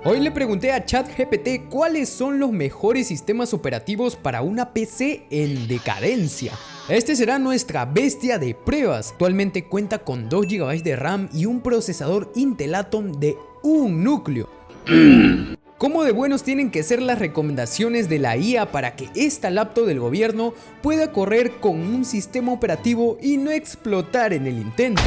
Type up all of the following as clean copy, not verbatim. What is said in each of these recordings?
Hoy le pregunté a ChatGPT cuáles son los mejores sistemas operativos para una PC en decadencia. Este será nuestra bestia de pruebas. Actualmente cuenta con 2 GB de RAM y un procesador Intel Atom de un núcleo. ¿Cómo de buenos tienen que ser las recomendaciones de la IA para que esta laptop del gobierno pueda correr con un sistema operativo y no explotar en el intento?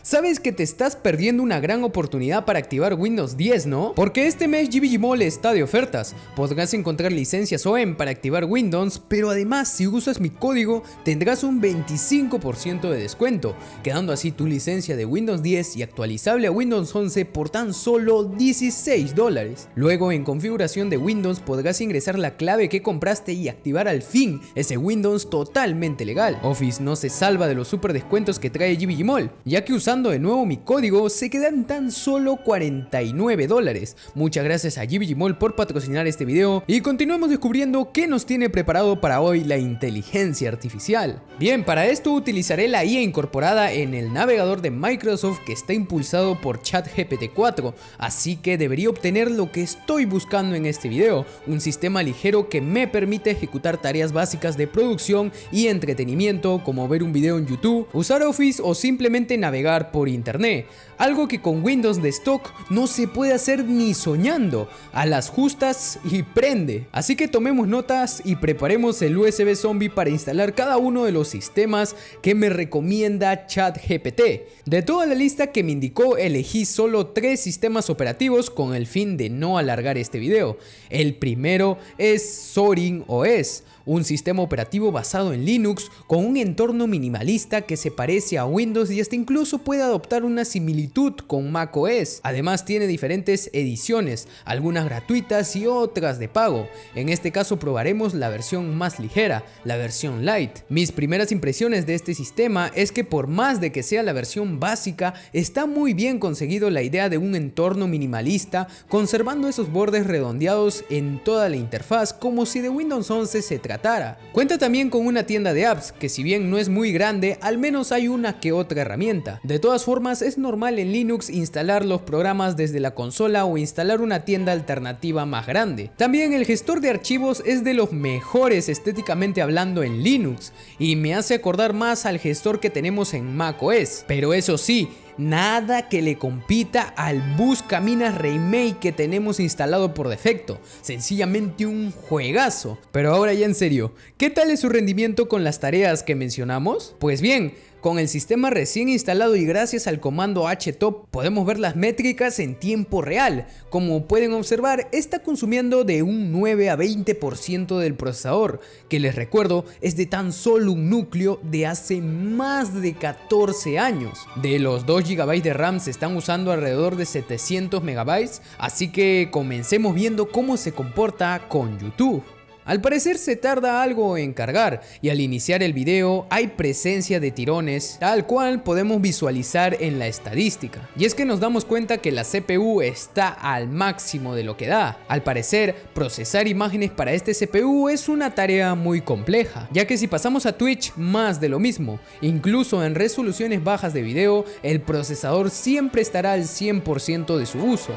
Sabes que te estás perdiendo una gran oportunidad para activar Windows 10, ¿no? Porque este mes GBG Mall está de ofertas. Podrás encontrar licencias OEM para activar Windows, pero además si usas mi código tendrás un 25% de descuento, quedando así tu licencia de Windows 10 y actualizable a Windows 11 por tan solo $16. Luego en configuración de Windows podrás ingresar la clave que compraste y activar al fin ese Windows totalmente legal. Office no se salva de los super descuentos que trae GBG Mall, ya que usando de nuevo mi código se quedan tan solo $49. Muchas gracias a GBG Mall por patrocinar este video y continuemos descubriendo qué nos tiene preparado para hoy la inteligencia artificial. Bien, para esto utilizaré la IA incorporada en el navegador de Microsoft que está impulsado por ChatGPT 4, así que debería obtener lo que estoy buscando en este video, un sistema ligero que me permite ejecutar tareas básicas de producción y entretenimiento como ver un video en YouTube, usar Office o simplemente navegar por internet, algo que con Windows de stock no se puede hacer ni soñando. A las justas y prende. Así que tomemos notas y preparemos el USB zombie para instalar cada uno de los sistemas que me recomienda ChatGPT. De toda la lista que me indicó, elegí solo 3 sistemas operativos con el fin de no alargar este video. El primero es Zorin OS, un sistema operativo basado en Linux con un entorno minimalista que se parece a Windows y hasta incluso puede adoptar una similitud con macOS. Además tiene diferentes ediciones, algunas gratuitas y otras de pago. En este caso probaremos la versión más ligera, la versión Lite. Mis primeras impresiones de este sistema es que por más de que sea la versión básica, está muy bien conseguido la idea de un entorno minimalista, conservando esos bordes redondeados en toda la interfaz como si de Windows 11 se tratara. Cuenta también con una tienda de apps que si bien no es muy grande, al menos hay una que otra herramienta. De todas formas es normal en Linux instalar los programas desde la consola o instalar una tienda alternativa más grande. También el gestor de archivos es de los mejores estéticamente hablando en Linux y me hace acordar más al gestor que tenemos en macOS, pero eso sí, nada que le compita al Buscaminas Remake que tenemos instalado por defecto, sencillamente un juegazo. Pero ahora ya en serio, ¿qué tal es su rendimiento con las tareas que mencionamos? Pues bien, con el sistema recién instalado y gracias al comando htop podemos ver las métricas en tiempo real. Como pueden observar, está consumiendo de un 9 a 20% del procesador, que les recuerdo es de tan solo un núcleo de hace más de 14 años. De los 2 GB de RAM se están usando alrededor de 700 MB, así que comencemos viendo cómo se comporta con YouTube. Al parecer se tarda algo en cargar y al iniciar el video hay presencia de tirones, tal cual podemos visualizar en la estadística. Y es que nos damos cuenta que la CPU está al máximo de lo que da. Al parecer, procesar imágenes para este CPU es una tarea muy compleja, ya que si pasamos a Twitch, más de lo mismo. Incluso en resoluciones bajas de video, el procesador siempre estará al 100% de su uso.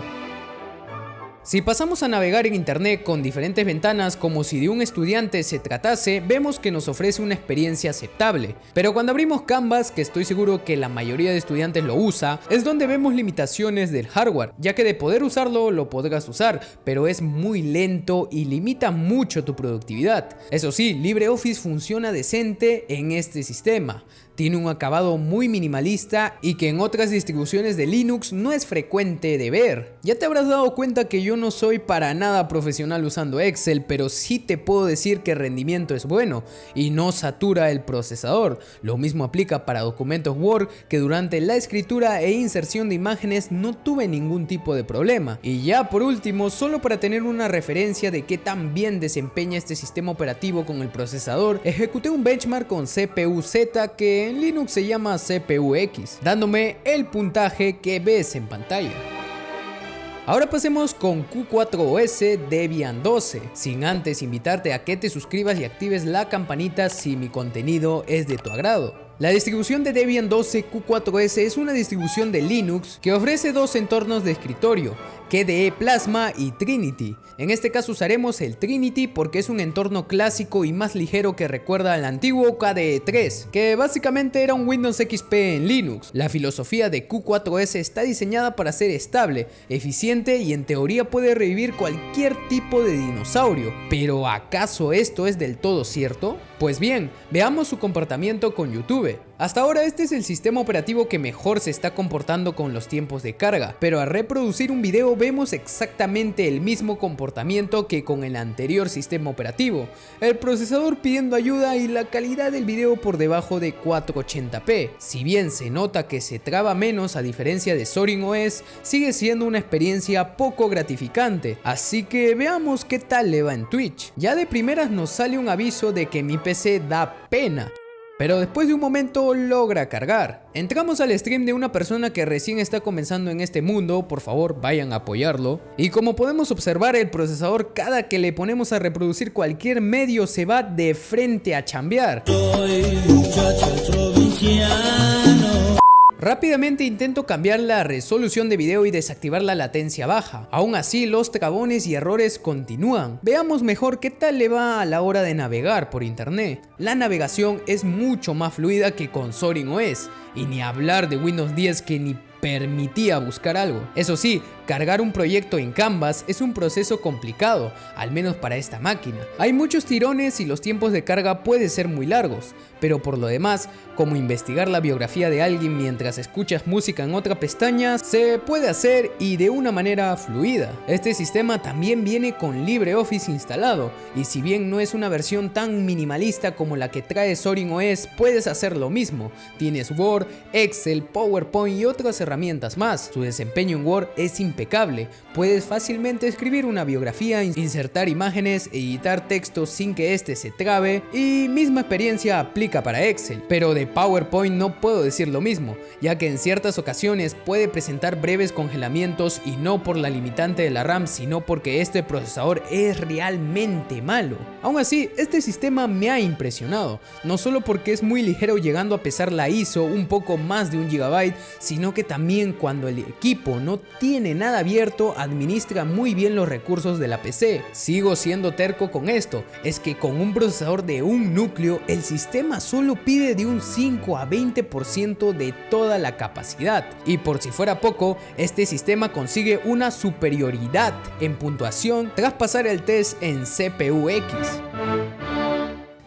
Si pasamos a navegar en internet con diferentes ventanas como si de un estudiante se tratase, vemos que nos ofrece una experiencia aceptable. Pero cuando abrimos Canvas, que estoy seguro que la mayoría de estudiantes lo usa, es donde vemos limitaciones del hardware, ya que de poder usarlo lo podrás usar, pero es muy lento y limita mucho tu productividad. Eso sí, LibreOffice funciona decente en este sistema. Tiene un acabado muy minimalista y que en otras distribuciones de Linux no es frecuente de ver. Ya te habrás dado cuenta que yo no soy para nada profesional usando Excel, pero sí te puedo decir que el rendimiento es bueno y no satura el procesador. Lo mismo aplica para documentos Word, que durante la escritura e inserción de imágenes no tuve ningún tipo de problema. Y ya por último, solo para tener una referencia de qué tan bien desempeña este sistema operativo con el procesador, ejecuté un benchmark con CPU-Z que en Linux se llama CPU-X, dándome el puntaje que ves en pantalla. Ahora pasemos con Q4OS Debian 12, sin antes invitarte a que te suscribas y actives la campanita si mi contenido es de tu agrado. La distribución de Debian 12 Q4S es una distribución de Linux que ofrece dos entornos de escritorio, KDE Plasma y Trinity. En este caso usaremos el Trinity porque es un entorno clásico y más ligero que recuerda al antiguo KDE 3, que básicamente era un Windows XP en Linux. La filosofía de Q4S está diseñada para ser estable, eficiente y en teoría puede revivir cualquier tipo de dinosaurio. ¿Pero acaso esto es del todo cierto? Pues bien, veamos su comportamiento con YouTube. Hasta ahora este es el sistema operativo que mejor se está comportando con los tiempos de carga, pero al reproducir un video vemos exactamente el mismo comportamiento que con el anterior sistema operativo, el procesador pidiendo ayuda y la calidad del video por debajo de 480p. Si bien se nota que se traba menos a diferencia de Zorin OS, sigue siendo una experiencia poco gratificante, así que veamos qué tal le va en Twitch. Ya de primeras nos sale un aviso de que mi PC da pena, pero después de un momento logra cargar. Entramos al stream de una persona que recién está comenzando en este mundo, por favor vayan a apoyarlo. Y como podemos observar, el procesador cada que le ponemos a reproducir cualquier medio se va de frente a chambear. Soy muchacho provinciano. Rápidamente intento cambiar la resolución de video y desactivar la latencia baja. Aún así los trabones y errores continúan. Veamos mejor qué tal le va a la hora de navegar por internet. La navegación es mucho más fluida que con Zorin OS, y ni hablar de Windows 10 que ni permitía buscar algo. Eso sí, cargar un proyecto en Canvas es un proceso complicado, al menos para esta máquina. Hay muchos tirones y los tiempos de carga pueden ser muy largos, pero por lo demás, como investigar la biografía de alguien mientras escuchas música en otra pestaña, se puede hacer y de una manera fluida. Este sistema también viene con LibreOffice instalado, y si bien no es una versión tan minimalista como la que trae Zorin OS, puedes hacer lo mismo. Tienes Word, Excel, PowerPoint y otras herramientas más. Su desempeño en Word es impecable, puedes fácilmente escribir una biografía, insertar imágenes, editar textos sin que este se trabe, y misma experiencia aplica para Excel. Pero de PowerPoint no puedo decir lo mismo, ya que en ciertas ocasiones puede presentar breves congelamientos, y no por la limitante de la RAM, sino porque este procesador es realmente malo. Aún así, este sistema me ha impresionado, no solo porque es muy ligero llegando a pesar la ISO un poco más de 1 GB, sino que también cuando el equipo no tiene nada abierto administra muy bien los recursos de la PC. Sigo siendo terco con esto, es que con un procesador de un núcleo el sistema solo pide de un 5 a 20% de toda la capacidad, y por si fuera poco, este sistema consigue una superioridad en puntuación tras pasar el test en CPU-X.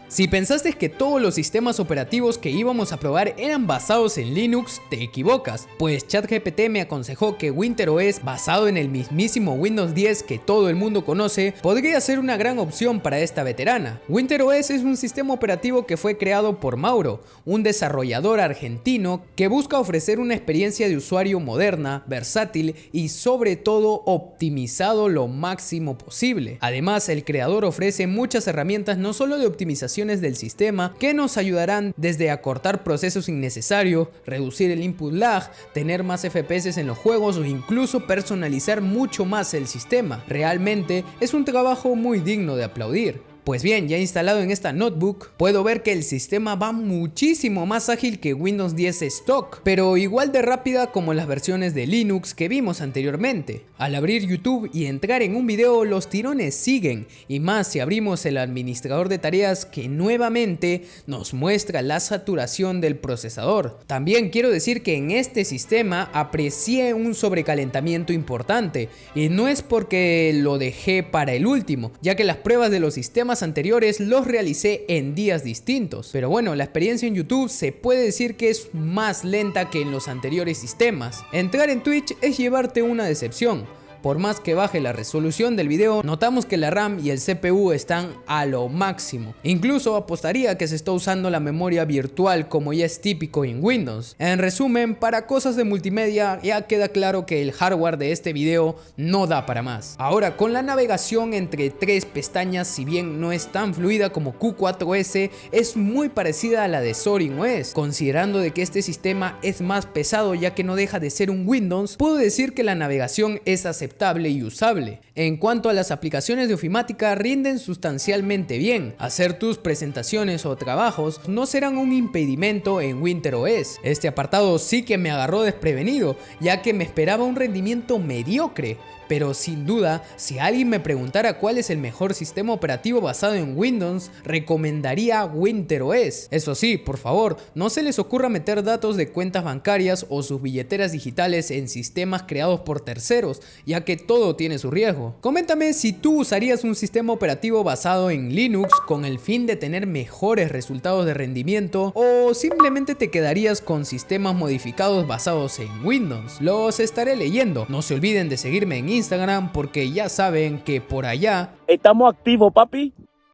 Si pensaste que todos los sistemas operativos que íbamos a probar eran basados en Linux, te equivocas, pues ChatGPT me aconsejó que WinterOS, basado en el mismísimo Windows 10 que todo el mundo conoce, podría ser una gran opción para esta veterana. WinterOS es un sistema operativo que fue creado por Mauro, un desarrollador argentino que busca ofrecer una experiencia de usuario moderna, versátil y sobre todo optimizado lo máximo posible. Además, el creador ofrece muchas herramientas no solo de optimización del sistema que nos ayudarán desde acortar procesos innecesarios, reducir el input lag, tener más FPS en los juegos o incluso personalizar mucho más el sistema. Realmente es un trabajo muy digno de aplaudir. Pues bien, ya instalado en esta notebook, puedo ver que el sistema va muchísimo más ágil que Windows 10 stock, pero igual de rápida como las versiones de Linux que vimos anteriormente. Al abrir YouTube y entrar en un video, los tirones siguen, y más si abrimos el administrador de tareas que nuevamente nos muestra la saturación del procesador. También quiero decir que en este sistema aprecié un sobrecalentamiento importante, y no es porque lo dejé para el último, ya que las pruebas de los sistemas anteriores los realicé en días distintos. Pero bueno, la experiencia en YouTube se puede decir que es más lenta que en los anteriores sistemas. Entrar en Twitch es llevarte una decepción. Por más que baje la resolución del video, notamos que la RAM y el CPU están a lo máximo. Incluso apostaría que se está usando la memoria virtual como ya es típico en Windows. En resumen, para cosas de multimedia ya queda claro que el hardware de este video no da para más. Ahora, con la navegación entre tres pestañas, si bien no es tan fluida como Q4S, es muy parecida a la de Zorin OS. Considerando de que este sistema es más pesado ya que no deja de ser un Windows, puedo decir que la navegación es aceptable estable y usable. En cuanto a las aplicaciones de ofimática, rinden sustancialmente bien. Hacer tus presentaciones o trabajos no serán un impedimento en WinterOS. Este apartado sí que me agarró desprevenido, ya que me esperaba un rendimiento mediocre. Pero sin duda, si alguien me preguntara cuál es el mejor sistema operativo basado en Windows, recomendaría WinterOS. Eso sí, por favor, no se les ocurra meter datos de cuentas bancarias o sus billeteras digitales en sistemas creados por terceros, ya que todo tiene su riesgo. Coméntame si tú usarías un sistema operativo basado en Linux con el fin de tener mejores resultados de rendimiento, o simplemente te quedarías con sistemas modificados basados en Windows. Los estaré leyendo. No se olviden de seguirme en Instagram porque ya saben que por allá estamos activos, papi.